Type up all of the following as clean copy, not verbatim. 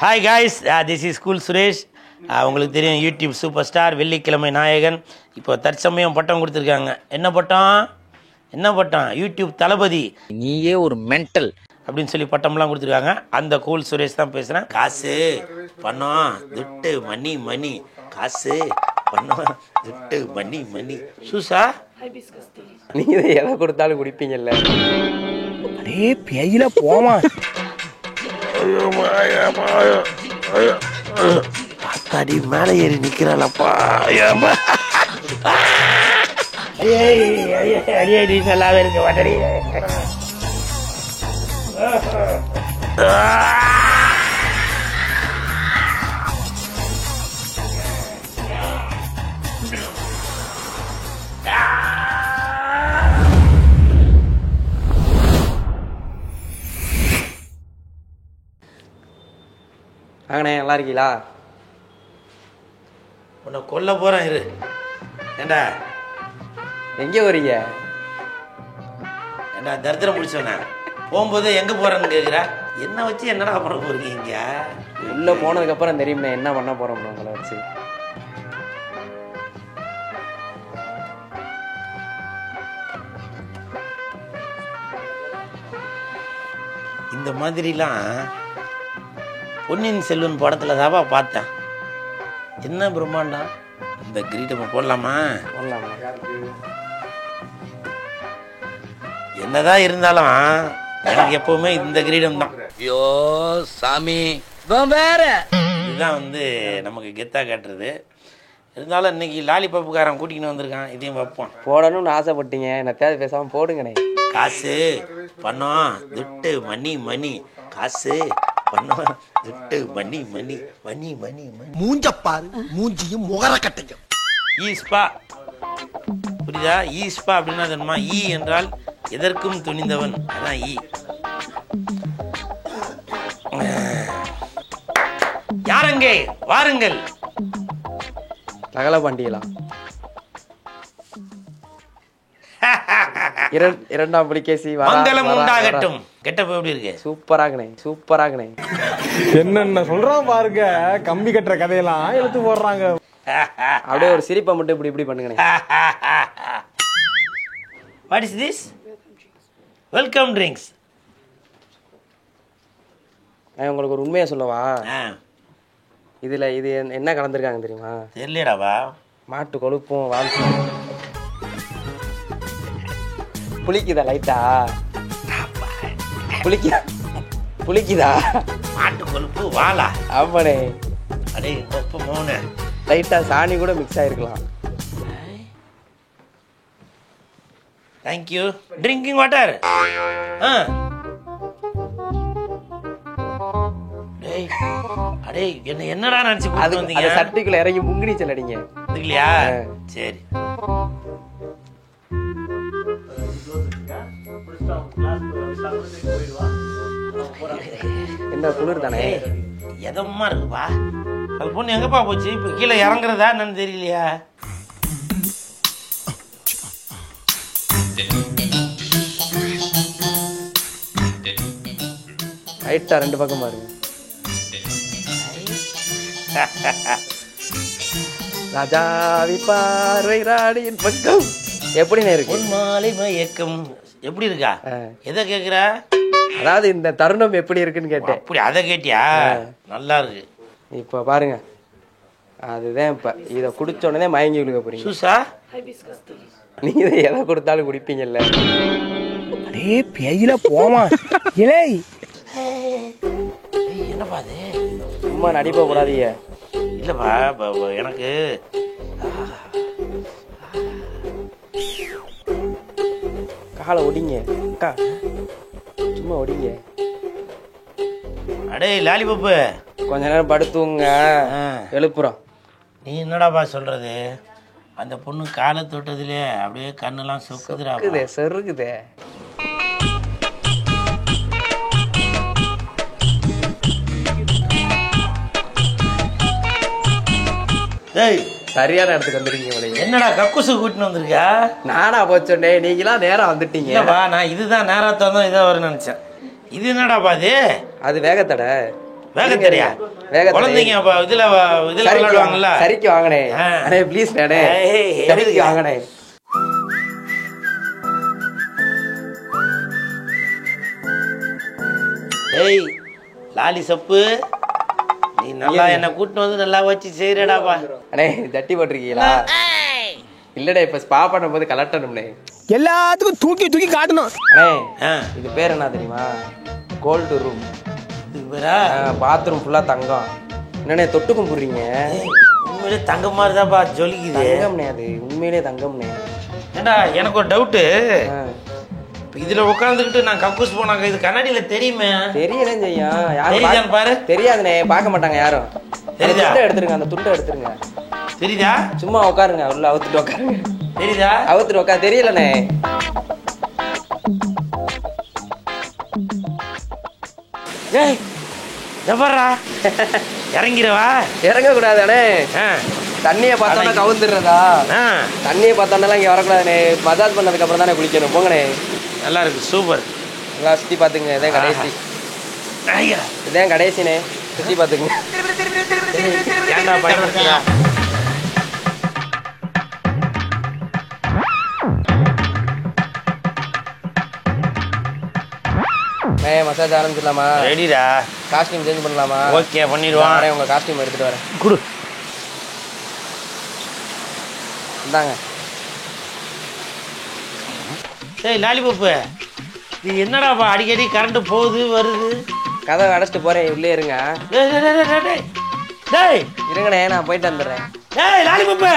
Hi guys, this is school Suresh. உங்களுக்கு தெரியும் YouTube super star, வெள்ளிக்கிழமை நாயகன். இப்போ தற்சமயம் பட்டம் கொடுத்துருக்காங்க. என்ன பட்டம்? யூடியூப் தளபதி. நீயே ஒரு மென்டல் அப்படின்னு சொல்லி பட்டம்லாம் கொடுத்துருக்காங்க. அந்த கூல் சுரேஷ் தான் பேசுகிறேன். காசு பணம் துட்டு மணி காசு பணம் துட்டு மணி சூசா. நீங்க எதை கொடுத்தாலும் குடிப்பீங்கல்ல. அடே பேயில போமா. அத்தாடி மேலே ஏறி நிற்கிறாளப்பா. அடி நல்லாவே இருக்க மாட்டடி. வாங்கண்ணே, நல்லா இருக்கீங்களா? உன்னை கொல்ல போகிறேன் இரு. ஏண்டா எங்கே வரீங்க? ஏண்டா தரித்திரம் முடிச்சவனே, போகும்போது எங்கே போகிறேன்னு கேட்குற. என்ன வச்சு என்னடா பண்ண போகிறீங்க இங்கே? உள்ளே போனதுக்கப்புறம் தெரியும்ண்ணே என்ன பண்ண போகிறோம்னு உங்களை வச்சு. இந்த மாதிரிலாம் பொன்னியின் செல்வன் படத்தில் தாவா பார்த்தேன். என்ன பிரம்மாண்டம். இந்த கிரீடம் போடலாமா? என்னதான் இருந்தாலும் எனக்கு எப்பவுமே இந்த கிரீடம் தான். ஐயோ சாமி, வேற இதுதான் நமக்கு கெத்தா காட்டுறது. இருந்தாலும் இன்னைக்கு லாலிபப்புக்காரன் கூட்டிக்கின்னு வந்திருக்கான். இதையும் வைப்போம். போடணும்னு ஆசைப்பட்டீங்க, என்னத்தையாவது பேசாமல் போடுங்கண்ணே. காசு பணம் துட்டு மணி காசு பணம் துட்டு மணி மூஞ்சப்பாரு, மூஞ்சியும் முகரக்கட்டையும். ஈஸ்பா, புரியுதா? ஈஸ்பா அப்படின்னா தெரியுமா? ஈ என்றால் எதற்கும் துணிந்தவன், அதான் ஈ. யாரங்கே வாருங்கள். ரகல பாண்டியலா இரண்டாம் புலிகேசி மங்களம் உண்டாகட்டும். கெட்டப்ப எப்படி இருக்கு? சூப்பராகனே. என்னென்ன சொல்றான் பாருங்க. கம்பி கட்டுற கதையெல்லாம் எடுத்து போடுறாங்க. அப்படியே ஒரு சிரிப்பை மட்டும் இப்படி பண்ணுங்க. What is this? Welcome drinks. உங்களுக்கு ஒரு உண்மையை சொல்லவா? இதுல இது என்ன கலந்துருக்காங்க தெரியுமா? தெரியலடாவா. மாட்டு கொழுப்பும் வாழ்க்கை. புளிக்குதா லைட்டா? புளிக்குதா? மாட்டு கொழுப்பு வாழா. ஆமாண்ணே. அடே கொப்பு மோனே. லைட்டா சாணி கூட மிக்ஸ் ஆயிருக்கலாம். தேங்க்யூ. Drinking water. அடே என்னடா நினைச்சு வந்தீங்க? சட்டிக்குள்ள இறங்கி முங்கிடி செல்லடிங்க இல்லையா? சரி. என்ன குளிர் தானே? எதமா இருக்குப்பா. அது பொண்ணு எங்கப்பா போச்சு? இப்ப கீழே இறங்குறதா என்னன்னு தெரியலையா? ரைட்டா ரெண்டு பக்கம் பாருங்க. ராஜாவி பார்வை ராணியின் பக்கம். எப்படின்னு இருக்கு? பொன் மாலை மயக்கம் எப்படி இருக்கா? எதை கேக்குற? அதாவது இந்த தருணம் எப்படி இருக்குன்னு கேட்டேன். அப்படி அதை கேட்டியா? நல்லா இருக்கு. இப்ப பாருங்க, அதுதான் இப்ப இத குடிச்ச உடனே மயங்கி விழுக போறீங்க. சூசா, நீங்க எதை கொடுத்தாலும் குடிப்பீங்கல்ல. அடே பேயில போமா. இலே என்னப்பா அது? சும்மா நடிப்ப கூடாதீங்க. இல்லப்பா, எனக்கு காலை ஒடிங்க. சும்மா ஒடிங்க. அடே லாலிபப்பு, கொஞ்ச நேரம் படுத்துங்க, எழுப்புறோம். நீ என்னடாப்பா சொல்றது? அந்த பொண்ணு காலை தொட்டதுலே அப்படியே கண்ணெல்லாம் சொக்குதுடா. செருக்குதே. டேய், சரியான இடத்துக்கு வந்துருக்கீங்க. என்னடா கக்குசு கூட்டின்னு வந்திருக்கா? நானா போச்சோன்னே நீங்களாம் நேரம் வந்துட்டீங்க. நான் இதுதான் நேரத்தை தான் இதாக வரும்னு நினைச்சேன். இது என்னடா பாது? அது வேகத்தடை. வேக தெரியா குழந்தைங்க அப்ப இதுல விளையாடுவாங்கல்ல. சரிக்கு வாங்கனே அண்ணே ப்ளீஸ் அண்ணே சரிக்கு வாங்கனே. ஏய் லாலி சப்பு, நீ நல்லா என்ன கூட்டிட்டு வந்து நல்லா வச்சு செய்யறடாப்பா. அண்ணே தட்டி போட்டிருக்கீங்களா? இல்லடா இப்ப ஸ்பா பண்ணும்போது கலட்டணும்னே. எல்லாத்துக்கும் தூக்கி தூக்கி காட்டணும். அண்ணே இது பேர் என்ன தெரியுமா? Gold room. பாத்ரூம் ஃபுல்லா தங்கம். என்னண்ணே தொட்டு கும்பிடுறீங்க? உண்மையிலே தங்கம் மாதிரி தான்ப்பா ஜொலிக்குது. தங்கம்னே அது உண்மையிலே தங்கம்னே. ஏண்டா எனக்கு ஒரு டவுட்டு, இதுல உட்காந்துக்கிட்டு நான் கக்கூஸ் போனாங்க, இது கண்ணாடியில தெரியுமே? தெரியலே செய்யும். தெரியுதான்னு பாரு. தெரியாதுண்ணே, பார்க்க மாட்டாங்க யாரும். தெரியுதா? துண்டை எடுத்துருங்க, அந்த துண்டை எடுத்துருங்க. தெரியுதா? சும்மா உட்காருங்க, உள்ள அவுத்துட்டு உட்காருங்க. தெரியுதா? அவுத்துட்டு உட்காரு. தெரியலண்ணே. ஏய் எவரா இறங்கிறவா? இறங்க கூடாதானே? தண்ணியை பார்த்தோன்னா கவுந்துடுறதா? தண்ணியை பார்த்தோன்னா இங்கே வரக்கூடாதுண்ணே. மசாஜ் பண்ணதுக்கு அப்புறம் தானே குளிக்கணும். போங்கண்ணே. நல்லா இருக்கு, சூப்பர். நல்லா சுற்றி பார்த்துங்க. இதான் கடைசி. இதான் கடைசிண்ணே, சுற்றி பார்த்துக்குங்க. ஏன்டா பயன்படுத்தியா? மசாஜ் ஆரம்பிச்சிடலாமா? ரெடிடா. காஸ்டியூம் சேஞ்ச் பண்ணலாமா? ஓகே பண்ணிடுவான். உங்கள் காஸ்டியூம் எடுத்துகிட்டு வரேன். குடு. இந்தாங்க. டேய் லாலிபப்பு, இது என்னடாப்பா அடிக்கடி கரண்ட் போகுது வருது? கதவை அடைச்சிட்டு போகிறேன், உள்ளே இருங்க. டேய் இருங்கண்ணே, நான் போயிட்டு வந்துடுறேன். டேய் லாலிபப்பு,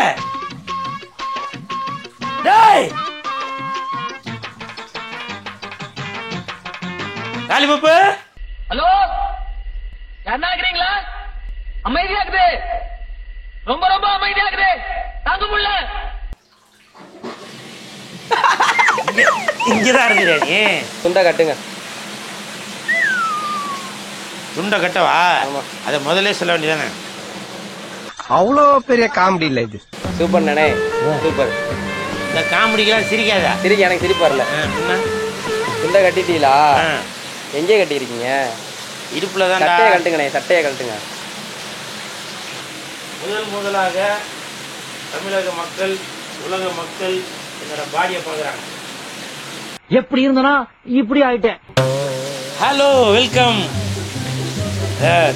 டேய் லாலிபப்பு. ஹலோ, யாருன்னா இருக்கிறீங்களா? அமைதியா இருக்குது, ரொம்ப ரொம்ப அமைதியா இருக்குது, தாங்க முடியல. இங்கதான் இருக்கிற நீ? துண்டை கட்டுங்க. துண்டை கட்டவா? அதை முதல்ல சொல்ல வேண்டியதானே? அவ்வளோ பெரிய காமெடி இல்லை இது. சூப்பர் நானே, சூப்பர். இந்த காமெடிக்கெல்லாம் சிரிக்காதா? சிரிக்க எனக்கு சிரிப்பு வரல. துண்டை கட்டிட்டீங்களா? எங்கே கட்டியிருக்கீங்க? இடுப்புல தான். சட்டையை கட்டுங்கண்ணே, சட்டையை கட்டுங்க. முதலாக தமிழக மக்கள், உலக மக்கள் என்னோட பாடியை பார்க்குறாங்க. எப்படி இருந்தனா இப்படி ஆயிட்டேன். Hello, welcome.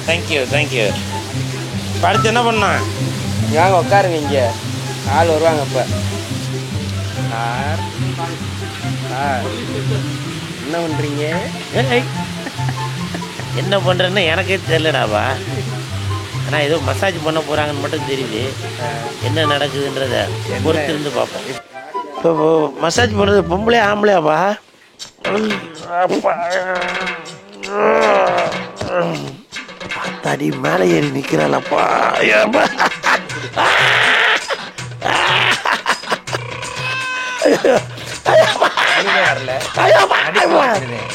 Thank you thank you. இப்போ அடுத்து என்ன பண்ணா? வாங்க உட்காருங்க, இங்கே ஆள் வருவாங்க. இப்போ என்ன பண்ணுறீங்க? என்ன பண்ணுறேன்னு எனக்கே தெரியலடாப்பா. ஆனால் ஏதோ மசாஜ் பண்ண போகிறாங்கன்னு மட்டும் தெரியுது. என்ன நடக்குதுன்றத பொறுத்திருந்து பார்ப்போம். இப்போ மசாஜ் பண்ணுறது பொம்பளை ஆம்பளையாப்பா? தடி மேலே ஏறி நிற்கிறாளப்பா.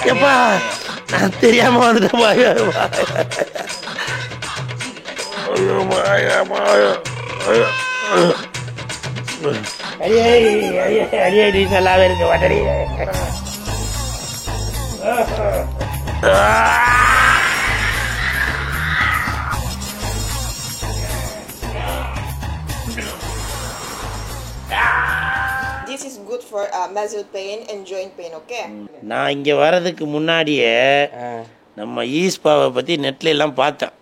எப்பா நான் தெரியாம வந்துட்டேன். அடியடி நல்லாவே இருக்க மாட்டேறி. This is good for muscle pain and joint pain, okay? நான் இங்கே வர்றதுக்கு முன்னாடியே நம்ம ஈஸ்பாவை பற்றி நெட்ல எல்லாம் பார்த்தேன்,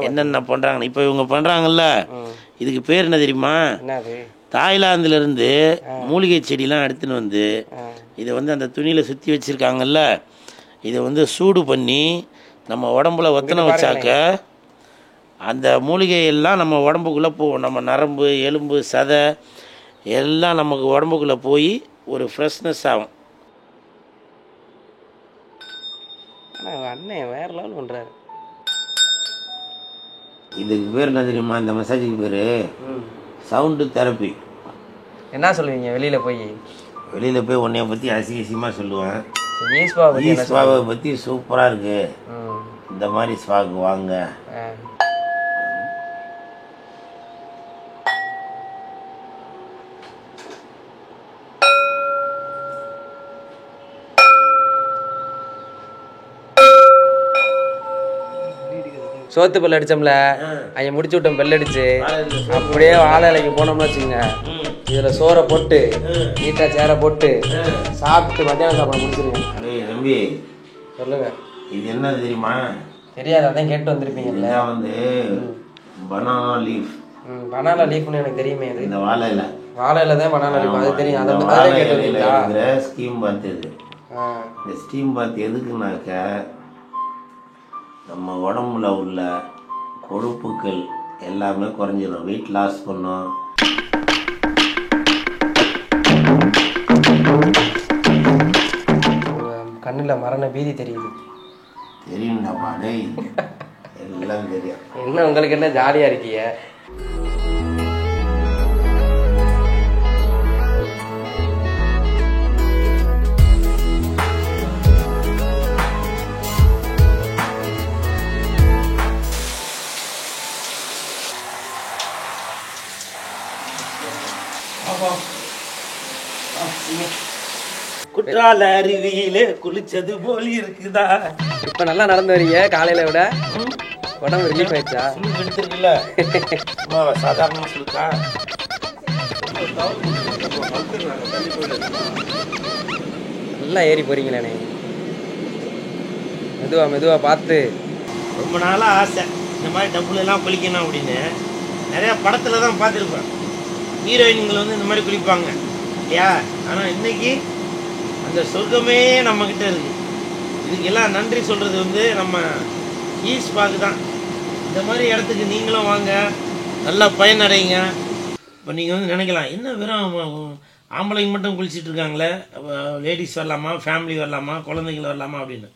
என்னென்ன பண்ணுறாங்கன்னு. இப்போ இவங்க பண்ணுறாங்கல்ல, இதுக்கு பேர் என்ன தெரியுமா? தாய்லாந்துலேருந்து மூலிகை செடிலாம் எடுத்துன்னு வந்து இதை வந்து அந்த துணியில் சுற்றி வச்சுருக்காங்கல்ல, இதை வந்து சூடு பண்ணி நம்ம உடம்புல ஒத்தனை வச்சாக்க அந்த மூலிகையெல்லாம் நம்ம உடம்புக்குள்ளே போகும். நம்ம நரம்பு, எலும்பு, சதை எல்லாம் நமக்கு உடம்புக்குள்ளே போய் ஒரு ஃப்ரெஷ்னஸ் ஆகும். அண்ணன் வேற லெவல் பண்ணுறாரு. இதுக்கு பேர் என்ன தெரியுமா? இந்த மசாஜுக்கு பேர் சவுண்டு தெரப்பி. என்ன சொல்லுவீங்க வெளியில் போய்? வெளியில் போய் உன்னைய பற்றி அசிங்கமாக சொல்லுவேன். ஈஸ்பாவை பற்றி சூப்பராக இருக்கு, இந்த மாதிரி ஸ்வாக்கு வாங்க. சோத்து பல் அடிச்சோம்ல அங்க முடிச்சு விட்டோம் பெல் அடிச்சு அப்படியே வாழை இலைக்கு போனோம்னு வச்சுக்கோங்க இதுல சோறை போட்டு நீட்டா சேரை போட்டு சாப்பிட்டு மத்தியானம் சாப்பாடு முடிச்சிருங்க தம்பி சொல்லுங்க இது என்ன தெரியுமா தெரியாது அதான் கேட்டு வந்திருப்பீங்கல்ல வந்து பனானா லீஃப் பனானா லீஃப்னு எனக்கு தெரியுமே அது இந்த வாழையில வாழையில தான் பனானா லீஃப் அது தெரியும் அதை கேட்டு வந்தீங்களா ஸ்கீம் பாத் இது இந்த ஸ்டீம் பாத் எதுக்குனாக்க நம்ம உடம்புல உள்ள கொழுப்புக்கள் எல்லாமே குறைஞ்சிடும் வெயிட் லாஸ் பண்ணும் கண்ணில் மரண பீதி தெரியுது தெரியும்டாப்பா டேய் எல்லாம் தெரியும் என்ன உங்களுக்கு என்ன ஜாலியாக இருக்கீங்க குற்றால அருவியில குளிச்சது போல் இருக்குதா இப்ப நல்லா நடந்து வரீங்க காலையில விட உடம்பு ரிலீஃப் ஆயிடுச்சா எடுத்துருக்குல்ல சாதாரணமா சொல்லுக்கா நல்லா ஏறி போறீங்களே மெதுவா மெதுவா பார்த்து ரொம்ப நாளா ஆசை இந்த மாதிரி டப்புல எல்லாம் குளிக்கணும் அப்படின்னு நிறைய படத்துல தான் பார்த்துருப்பேன் ஹீரோயின்கள் வந்து இந்த மாதிரி குளிப்பாங்க இல்லையா ஆனால் இன்னைக்கு அந்த சொர்க்கமே நம்மக்கிட்ட இருக்கு இதுக்கெல்லாம் நன்றி சொல்கிறது வந்து நம்ம ஈஸ்பாக்கு தான் இந்த மாதிரி இடத்துக்கு நீங்களும் வாங்க நல்லா பயனடைங்க இப்போ நீங்கள் வந்து நினைக்கலாம் என்ன வெறும் ஆம்பளைங்க மட்டும் குளிச்சுட்டு இருக்காங்களே லேடிஸ் வரலாமா ஃபேமிலி வரலாமா குழந்தைகள் வரலாமா அப்படின்னு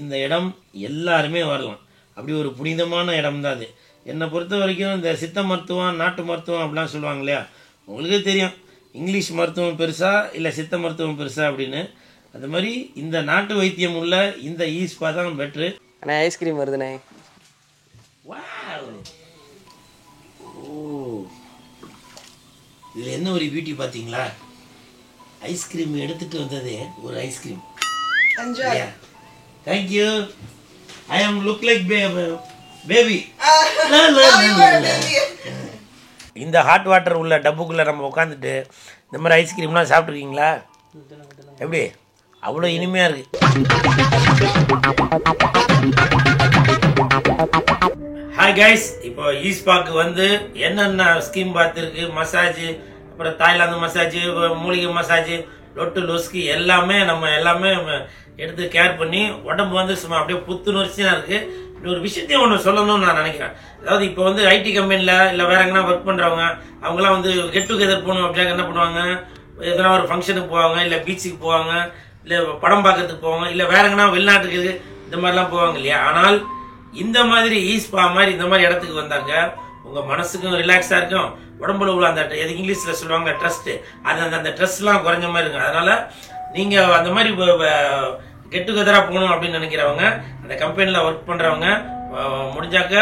இந்த இடம் எல்லாருமே வரலாம் அப்படி ஒரு புனிதமான இடம் தான் அது என்னை பொறுத்த வரைக்கும் இந்த சித்த மருத்துவம் நாட்டு மருத்துவம் அப்படிலாம் சொல்லுவாங்க இல்லையா உங்களுக்கே தெரியும் இங்கிலீஷ் மருத்துவம் பெருசா இல்லை சித்த மருத்துவம் பெருசா அப்படின்னு அது மாதிரி இந்த நாட்டு வைத்தியம் உள்ள இந்த ஈஸ்பா தான் பெட்ரு. அண்ணா ஐஸ்கிரீம் வருதுண்ணே. ஓ இதில் என்ன ஒரு பியூட்டி பார்த்தீங்களா? ஐஸ்கிரீம் எடுத்துட்டு வந்ததே ஒரு ஐஸ்கிரீம். தேங்க்யூ. ஐ ஆம் லுக் லைக் பேபி. இந்த ஹாட் வாட்டர் உள்ள டப்புக்குள்ளே நம்ம உட்காந்துட்டு இந்த மாதிரி ஐஸ்கிரீம்லாம் சாப்பிட்ருக்கீங்களா? எப்படி அவ்வளோ இனிமையாக இருக்குது. ஹாய் கைஸ், இப்போ ஈஸ்பாக்கு வந்து என்னென்ன ஸ்கீம் பார்த்துருக்கு, மசாஜ், அப்புறம் தாய்லாந்து மசாஜ், மூலிகை மசாஜ், லொட்டு லொஸ்கி எல்லாமே நம்ம எல்லாமே எடுத்து கேர் பண்ணி உடம்பு வந்து சும்மா அப்படியே புத்துணர்ச்சியாக இருக்குது. ஒரு விஷயத்தையும் ஒன்று சொல்லணும்னு நான் நினைக்கிறேன். அதாவது இப்போ வந்து ஐடி கம்பெனியில் இல்லை வேற எங்கன்னா ஒர்க் பண்ணுறவங்க அவங்களாம் வந்து கெட் டுகெதர் போகணும் அப்படின்னா என்ன பண்ணுவாங்க, எதனா ஒரு ஃபங்க்ஷனுக்கு போவாங்க, இல்லை பீச்சுக்கு போவாங்க, இல்லை படம் பார்க்கறதுக்கு போவாங்க, இல்லை வேற எங்கன்னா வெளிநாட்டுக்கு இந்த மாதிரிலாம் போவாங்க இல்லையா. ஆனால் இந்த மாதிரி ஈஸ்பா மாதிரி இந்த மாதிரி இடத்துக்கு வந்தாங்க உங்கள் மனசுக்கும் ரிலாக்ஸாக இருக்கும், உடம்புல உள்ள அந்த எது இங்கிலீஷில் சொல்லுவாங்க ட்ரஸ்ட்டு, அந்த ட்ரெஸ்லாம் குறைஞ்ச மாதிரி இருக்கும். அதனால் நீங்கள் அந்த மாதிரி கெட் டுகெதராக போகணும் அப்படின்னு நினைக்கிறவங்க, அந்த கம்பெனியில் ஒர்க் பண்ணுறவங்க முடிஞ்சாக்க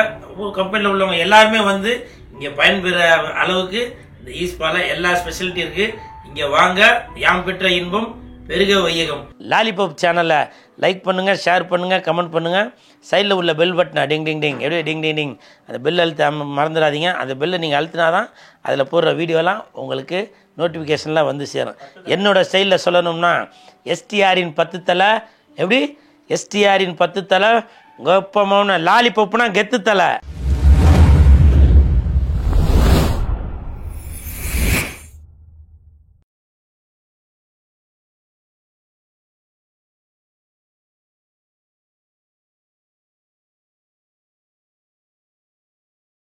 கம்பெனியில் உள்ளவங்க எல்லாருமே வந்து இங்கே பயன்பெற அளவுக்கு இந்த ஈஸ்பால எல்லா ஸ்பெஷாலிட்டி இருக்குது. இங்கே வாங்க, யாம் பெற்ற இன்பம் பெருக வையகம். லாலிபாப் சேனலை லைக் பண்ணுங்கள், ஷேர் பண்ணுங்கள், கமெண்ட் பண்ணுங்கள். சைடில் உள்ள பெல் பட்டனை டிங் டிங் டிங் எப்படி டிங் டிங் டிங் அந்த பெல் அழுத்த மறந்துடாதீங்க. அந்த பெல்லை நீங்கள் அழுத்தினா தான் அதில் போடுற வீடியோலாம் உங்களுக்கு நோட்டிஃபிகேஷன்லாம் வந்து சேரும். என்னோடய ஸ்டைலில் சொல்லணும்னா எஸ்டிஆரின் 10 தலை, எப்படி எஸ்டிஆரின் 10 தலை, கொப்பமான லாலிபாப்னா கெத்து தலை.